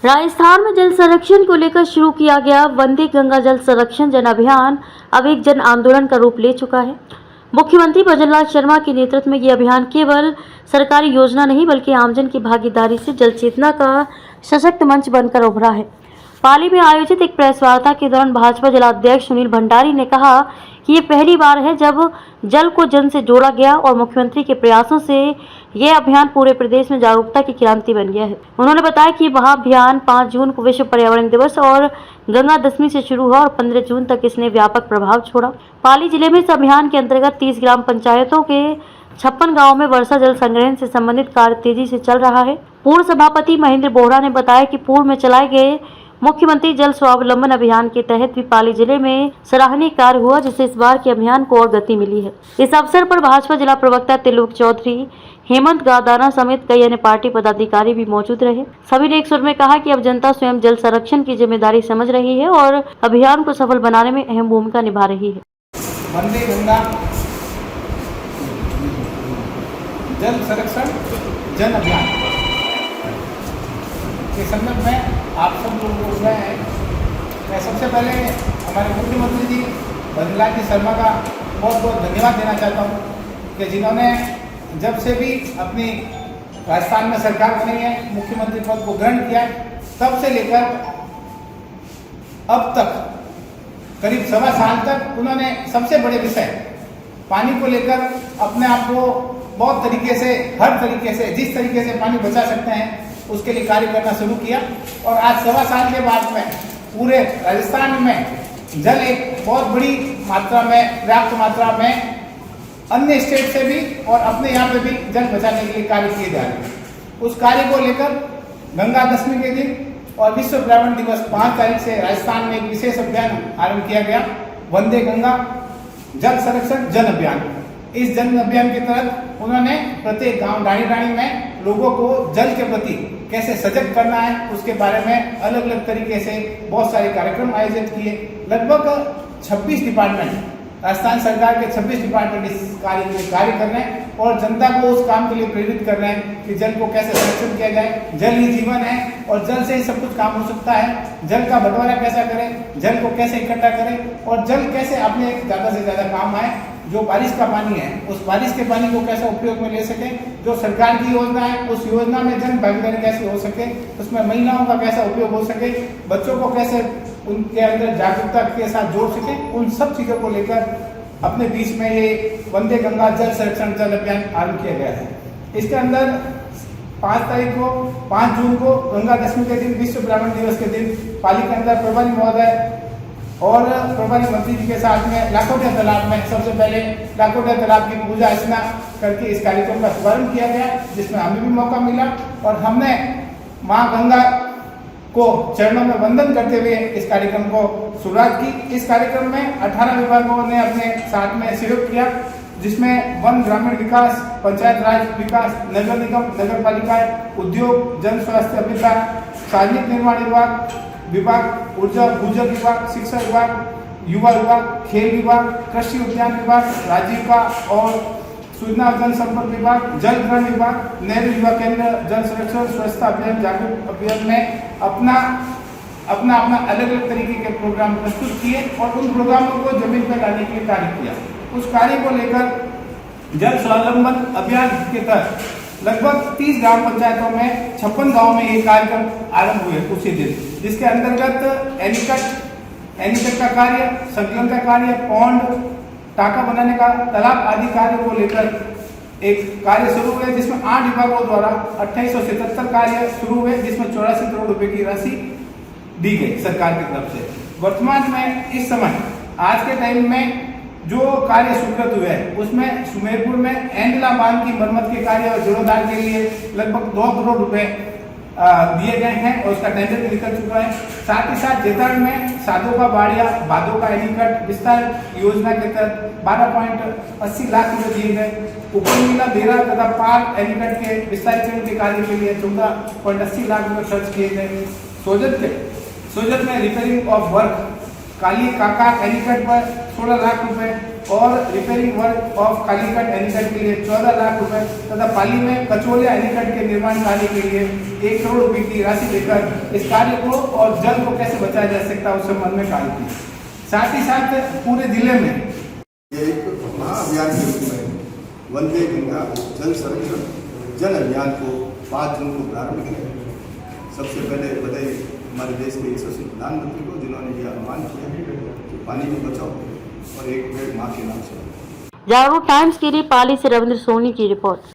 राजस्थान में जल संरक्षण को लेकर शुरू किया गया वंदे गंगा जल संरक्षण जन अभियान अब एक जन आंदोलन का रूप ले चुका है। मुख्यमंत्री भजनलाल शर्मा के नेतृत्व में ये अभियान केवल सरकारी योजना नहीं बल्कि आमजन की भागीदारी से जल चेतना का सशक्त मंच बनकर उभरा है। पाली में आयोजित एक प्रेस वार्ता के दौरान भाजपा जिलाध्यक्ष सुनील भंडारी ने कहा कि ये पहली बार है जब जल को जन से जोड़ा गया और मुख्यमंत्री के प्रयासों से यह अभियान पूरे प्रदेश में जागरूकता की क्रांति बन गया है। उन्होंने बताया कि महाअभियान 5 जून को विश्व पर्यावरण दिवस और गंगा दशमी से शुरू हुआ और 15 जून तक इसने व्यापक प्रभाव छोड़ा। पाली जिले में इस अभियान के अंतर्गत 30 ग्राम पंचायतों के 56 गाँव में वर्षा जल संग्रहण से संबंधित कार्य तेजी से चल रहा है। पूर्व सभापति महेंद्र बोहरा ने बताया कि पूर्व में चलाए गए मुख्यमंत्री जल स्वावलंबन अभियान के तहत भी पाली जिले में सराहनीय कार्य हुआ, जिससे इस बार के अभियान को और गति मिली है। इस अवसर पर भाजपा जिला प्रवक्ता त्रिलोक चौधरी, हेमंत गादाना समेत कई अन्य पार्टी पदाधिकारी भी मौजूद रहे। सभी ने एक सुर में कहा कि अब जनता स्वयं जल संरक्षण की जिम्मेदारी समझ रही है और अभियान को सफल बनाने में अहम भूमिका निभा रही है। वंदे गंगा जल संरक्षण जन अभियान के संदर्भ में आप सब लोग बोल रहे हैं। मैं सबसे पहले हमारे मुख्यमंत्री जी भजनलाल जी शर्मा का बहुत बहुत धन्यवाद देना चाहता हूँ कि जिन्होंने जब से भी अपनी राजस्थान में सरकार बनी है, मुख्यमंत्री पद को ग्रहण किया है, तब से लेकर अब तक करीब 1.25 साल तक उन्होंने सबसे बड़े विषय पानी को लेकर अपने आप को बहुत तरीके से, हर तरीके से, जिस तरीके से पानी बचा सकते हैं उसके लिए कार्य करना शुरू किया। और आज 1.25 साल के बाद में पूरे राजस्थान में जल एक बहुत बड़ी मात्रा में, पर्याप्त मात्रा में अन्य स्टेट से भी और अपने यहाँ पे भी जल बचाने के लिए कार्य किए जा रहे हैं। उस कार्य को लेकर गंगा दशमी के दिन और विश्व पर्यावरण दिवस 5 तारीख से राजस्थान में एक विशेष अभियान आरंभ किया गया, वंदे गंगा जल संरक्षण जन अभियान। इस जन अभियान के तहत उन्होंने प्रत्येक गांव डाणी में लोगों को जल के प्रति कैसे सजग करना है उसके बारे में अलग अलग तरीके से बहुत सारे कार्यक्रम आयोजित किए। लगभग 26 डिपार्टमेंट, राजस्थान सरकार के 26 डिपार्टमेंट इस कार्य में कार्य कर रहे हैं और जनता को उस काम के लिए प्रेरित कर रहे हैं कि जल को कैसे संरक्षण किया जाए। जल ही जीवन है और जल से ही सब कुछ काम हो सकता है। जल का बंटवारा कैसा करें, जल को कैसे इकट्ठा करें और जल कैसे अपने ज़्यादा से ज़्यादा काम आए। जो बारिश का पानी है उस बारिश के पानी को कैसे उपयोग में ले सके, जो सरकार की योजना है उस योजना में जन भागीदारी कैसे हो सके, उसमें महिलाओं का कैसा उपयोग हो सके, बच्चों को कैसे उनके अंदर जागरूकता के साथ जोड़ सके, उन सब चीज़ों को लेकर अपने बीच में ये वंदे गंगा जल संरक्षण जल अभियान आरंभ किया गया है। इसके अंदर 5 जून को गंगा दशमी के दिन, विश्व पर्यावरण दिवस के दिन पाली के अंदर प्रभारी महोदय और प्रभारी मंत्री जी के साथ में लाखोटिया तालाब में सबसे पहले लाखोटिया तालाब की पूजा अर्चना करके इस कार्यक्रम का शुभारंभ किया गया, जिसमें हमें भी मौका मिला और हमने माँ गंगा को चरणों में वंदन करते हुए इस कार्यक्रम को शुरुआत की। इस कार्यक्रम में 18 विभागों ने अपने साथ में सहयोग किया, जिसमें वन, ग्रामीण विकास, पंचायत राज विकास, नगर निगम, नगर पालिका, उद्योग, जन स्वास्थ्य अभियान, सार्वजनिक निर्माण विभाग, ऊर्जा भूजल विभाग, शिक्षा विभाग, युवा विभाग, खेल विभाग, कृषि उद्यान विभाग, राजीविका और सूचना और जनसंपर्क विभाग, जल ग्रहण विभाग, नेहरू युवा केंद्र, जल संरक्षण स्वच्छता अभियान, जागरूक अभियान में अपना अलग अलग तरीके के प्रोग्राम प्रस्तुत किए और उन प्रोग्रामों को जमीन पर लाने के लिए कार्य किया। उस कार्य को लेकर जल स्वावलंबन अभियान के तहत लगभग 30 ग्राम पंचायतों में 56 गाँव में ये कार्यक्रम आरंभ हुए उसी दिन, जिसके अंतर्गत एनीकट का कार्य, संकलन का कार्य, पौंड, टाका बनाने का, तालाब आदि कार्यों को लेकर एक कार्य शुरू हुए, जिसमें 8 विभागों द्वारा 2877 कार्य शुरू हुए, जिसमें 84 करोड़ रुपए की राशि दी गई सरकार की तरफ से। वर्तमान में इस समय आज के टाइम में जो कार्य स्वीकृत हुए हैं उसमें सुमेरपुर में एंडला बांध की मरम्मत के कार्य और जीर्णोद्धार के लिए लगभग 2 करोड़ रुपए दिए गए हैं और उसका टेंडर भी निकल चुका है। साथ ही साथ जेताड़ में साधो का बाड़िया, बादों का एनीकट विस्तार योजना के तहत 12.80 लाख रुपए दिए गए। उपनीला, बेरा तथा पार एनीकट के विस्तारीकरण के कार्य के लिए 14.80 लाख रुपए खर्च किए गए। सोजत में रिपेयरिंग ऑफ वर्क काली काका एनीकट पर 16 लाख रुपए और repairing work of Calicut anicut के लिए 14 लाख रुपए तथा पाली में कचोलिया एनीकट के निर्माण कार्य के लिए 1 करोड़ रुपए की राशि देकर इस कार्य को और जल को कैसे बचाया जा सकता है उस संबंध में कार्य किया। साथ ही साथ पूरे जिले में ये एक महाअभियान के रूप में वंदे गंगा जल संरक्षण जल अभियान को 5 जून को प्रारंभ किया। सबसे पहले बधाई हमारे देश के यशस्वी प्रधानमंत्री को जिन्होंने यह आह्वान किया कि पानी को बचाओ और एक पेड़ माँ के नाम से। जागरूक टाइम्स के लिए पाली से रविंद्र सोनी की रिपोर्ट।